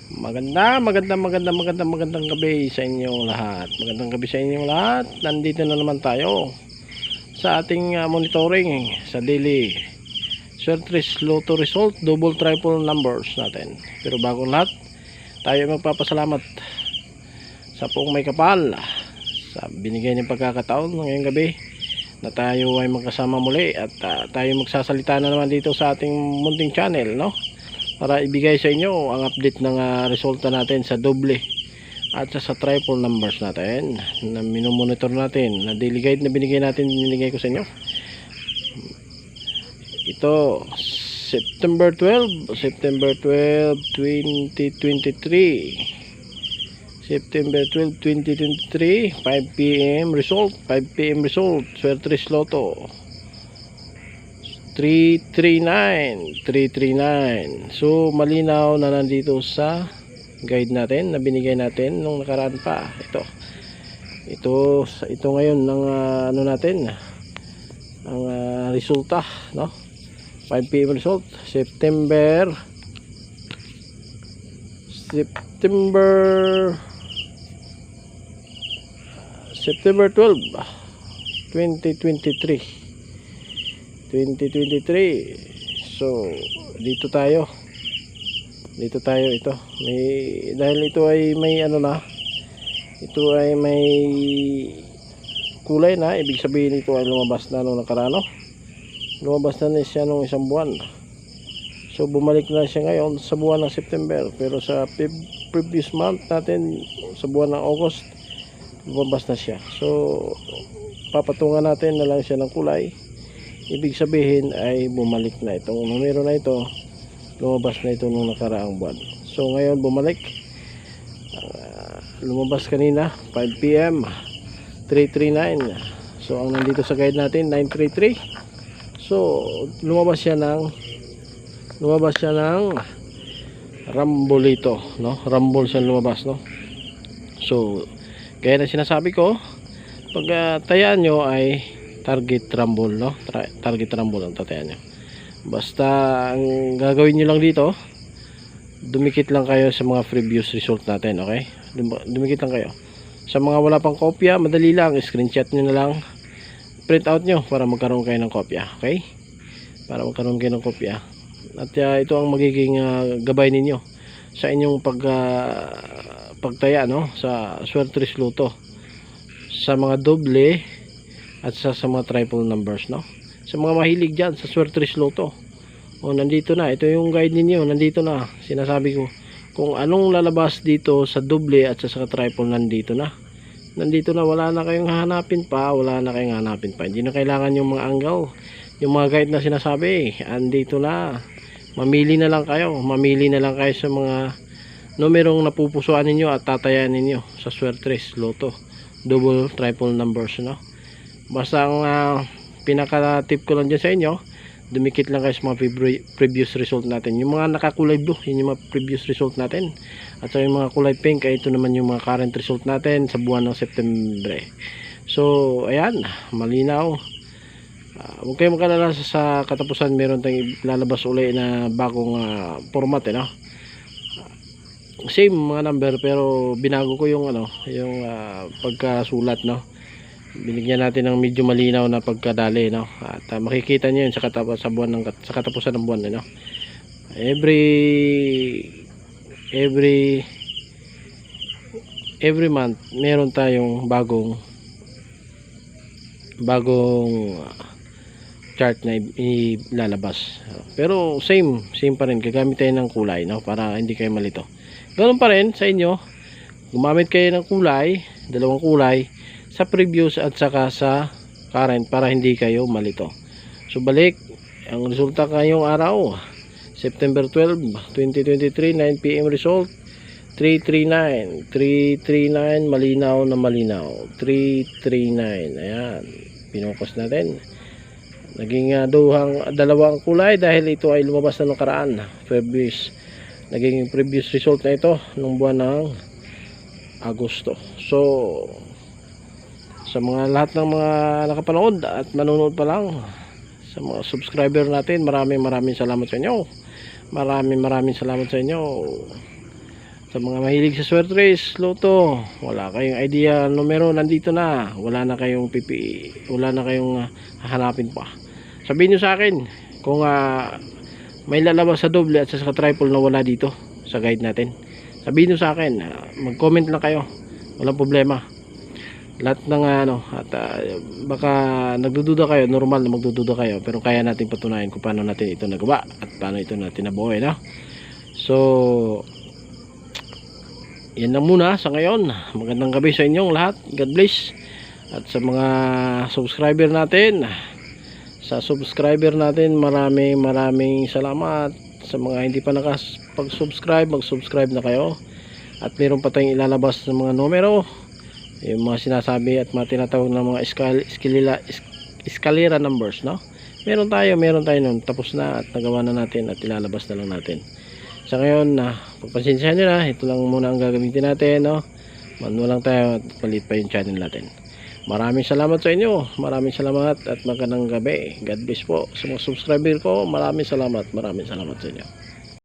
Magandang gabi sa inyong lahat. Magandang gabi sa inyong lahat. Nandito na naman tayo sa ating monitoring sa daily Swertres Lotto result, double triple numbers natin. Pero bago lahat, tayo magpapasalamat sa poong may kapal sa binigay ng pagkakataon ngayong gabi na tayo ay magkasama muli at tayo magsasalita na naman dito sa ating munting channel, no? Para ibigay sa inyo ang update ng resulta natin sa doble at sa triple numbers natin na minomonitor natin, na daily guide na binigay ko sa inyo. Ito September 12, 2023. September 12, 2023, 5 PM result, Swertres Lotto 339. So malinaw na nandito sa guide natin na binigay natin nung nakaraan pa. Ito ngayon ng ano natin, ang resulta, no? 5 PM result, September 12, 2023. So dito tayo ito dahil ito ay may ano na, ito ay may kulay na, ibig sabihin ito ay lumabas na nung nakaraan, no? Lumabas na siya nung isang buwan, so bumalik na siya ngayon sa buwan ng September. Pero sa previous month natin, sa buwan ng August, lumabas na siya. So papatungan natin na lang siya ng kulay, ibig sabihin ay bumalik na itong numero na ito, lumabas na ito nung nakaraang buwan. So ngayon bumalik, lumabas kanina 5 PM 339. So ang nandito sa guide natin 933. So lumabas siya ng rumble ito, no? Rumble siya lumabas, no? So kaya na sinasabi ko, pag tayaan nyo ay target rumble, no? Target rumble ang tatayan nyo. Basta ang gagawin nyo lang dito, dumikit lang kayo sa mga previous result natin, okay? Dumikit lang kayo. Sa mga wala pang kopya, madali lang, screenshot nyo na lang, print out nyo para magkaroon kayo ng kopya, okay? Para magkaroon kayo ng kopya. At ito ang magiging gabay ninyo sa inyong pagtaya, no? Sa Swertres Lotto, sa mga doble at sa mga triple numbers, no? Sa mga mahilig dyan sa Swertres Lotto, nandito na, ito yung guide ninyo, nandito na, sinasabi ko kung anong lalabas dito sa doble at sa triple, nandito na, wala na kayong hanapin pa, hindi na kailangan yung mga anggaw, yung mga guide na sinasabi, andito na. Mamili na lang kayo sa mga numerong napupusuan ninyo at tatayan ninyo sa Swertres Lotto, double triple numbers, no? Basta ang pinaka tip ko lang dyan sa inyo, dumikit lang kayo sa mga previous result natin. Yung mga nakakulay blue, yun yung mga previous result natin. At sa yung mga kulay pink, ito naman yung mga current result natin sa buwan ng September. So ayan, malinaw. Huwag kayong makalala, sa katapusan meron tayong lalabas uli na bagong format, no? Same mga number, pero binago ko yung pagkasulat, no? Binigyan natin ng medyo malinaw na pagkadali, no? At makikita niyo yun sa katapusan ng buwan, no? Every month meron tayong bagong chart na ilalabas. Pero same pa rin, gagamit tayo ng kulay, no? Para hindi kayo malito. Ganoon pa rin sa inyo, gumamit kayo ng kulay, dalawang kulay sa previous at saka sa current para hindi kayo malito. So balik, ang resulta ngayong araw, September 12, 2023, 9 PM result, 339, malinaw na malinaw, 339, ayan, pinokos natin. Naging dalawang kulay dahil ito ay lumabas na nakaraan, naging previous result na ito nung buwan ng Agosto. So sa mga lahat ng mga nakapanood at manonood pa lang, sa mga subscriber natin, maraming salamat sa inyo. Maraming salamat sa inyo. Sa mga mahilig sa swerte race, loto, wala kayong idea numero, nandito na. Wala na kayong hahanapin pa. Sabihin nyo sa akin kung may lalabas sa doble at sa triple na wala dito sa guide natin. Sabihin nyo sa akin, mag-comment lang kayo. Walang problema. Lahat ng at baka nagdududa kayo, normal na magdududa kayo, pero kaya natin patunayan kung paano natin ito nagawa at paano ito natin nabuhay, no? So yan lang muna sa ngayon. Magandang gabi sa inyong lahat. God bless. At sa mga subscriber natin, maraming salamat. Sa mga hindi pa nakapag-subscribe, mag-subscribe na kayo. At meron pa tayong ilalabas ng mga numero, yung mga sinasabi at mga tinatawag ng mga escalera numbers, no? Meron tayo nun, tapos na at nagawa na natin at ilalabas na lang natin. Sa ngayon, pagpasensyahan nyo na, ito lang muna ang gagamitin natin, no? Manual lang tayo at palit pa yung channel natin. Maraming salamat sa inyo. Maraming salamat at magandang gabi. God bless po sa mga subscriber ko. Maraming salamat sa inyo.